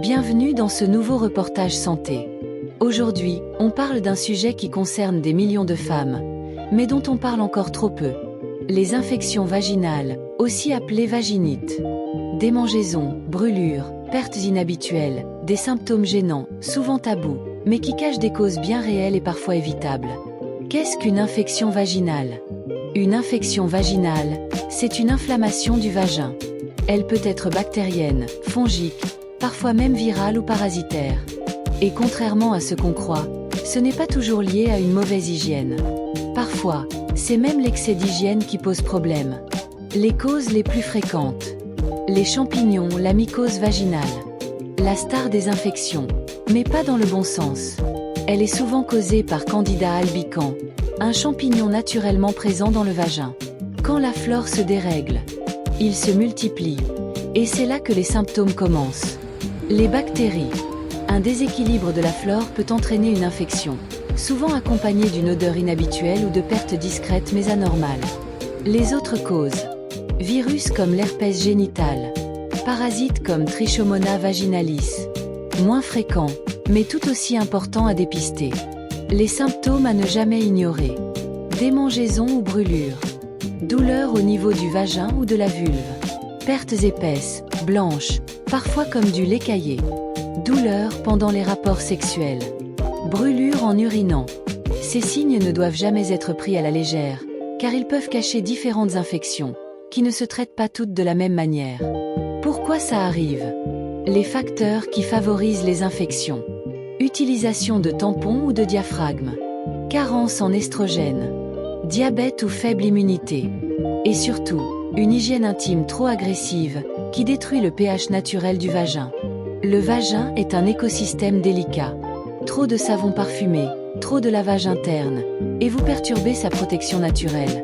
Bienvenue dans ce nouveau reportage santé. Aujourd'hui, on parle d'un sujet qui concerne des millions de femmes, mais dont on parle encore trop peu. Les infections vaginales, aussi appelées vaginites. Démangeaisons, brûlures, pertes inhabituelles, des symptômes gênants, souvent tabous, mais qui cachent des causes bien réelles et parfois évitables. Qu'est-ce qu'une infection vaginale? Une infection vaginale, c'est une inflammation du vagin. Elle peut être bactérienne, fongique, parfois même virale ou parasitaire. Et contrairement à ce qu'on croit, ce n'est pas toujours lié à une mauvaise hygiène. Parfois, c'est même l'excès d'hygiène qui pose problème. Les causes les plus fréquentes. Les champignons, la mycose vaginale. La star des infections, mais pas dans le bon sens. Elle est souvent causée par Candida albicans, un champignon naturellement présent dans le vagin. Quand la flore se dérègle, il se multiplie, et c'est là que les symptômes commencent. Les bactéries. Un déséquilibre de la flore peut entraîner une infection, souvent accompagnée d'une odeur inhabituelle ou de pertes discrètes mais anormales. Les autres causes. Virus comme l'herpès génital. Parasites comme Trichomonas vaginalis. Moins fréquents, mais tout aussi importants à dépister. Les symptômes à ne jamais ignorer. Démangeaisons ou brûlures. Douleurs au niveau du vagin ou de la vulve. Pertes épaisses, blanches, parfois comme du lait caillé. Douleurs pendant les rapports sexuels. Brûlures en urinant. Ces signes ne doivent jamais être pris à la légère, car ils peuvent cacher différentes infections, qui ne se traitent pas toutes de la même manière. Pourquoi ça arrive? Les facteurs qui favorisent les infections. Utilisation de tampons ou de diaphragmes. Carence en estrogène. Diabète ou faible immunité. Et surtout, une hygiène intime trop agressive, qui détruit le pH naturel du vagin. Le vagin est un écosystème délicat. Trop de savon parfumé, trop de lavage interne, et vous perturbez sa protection naturelle.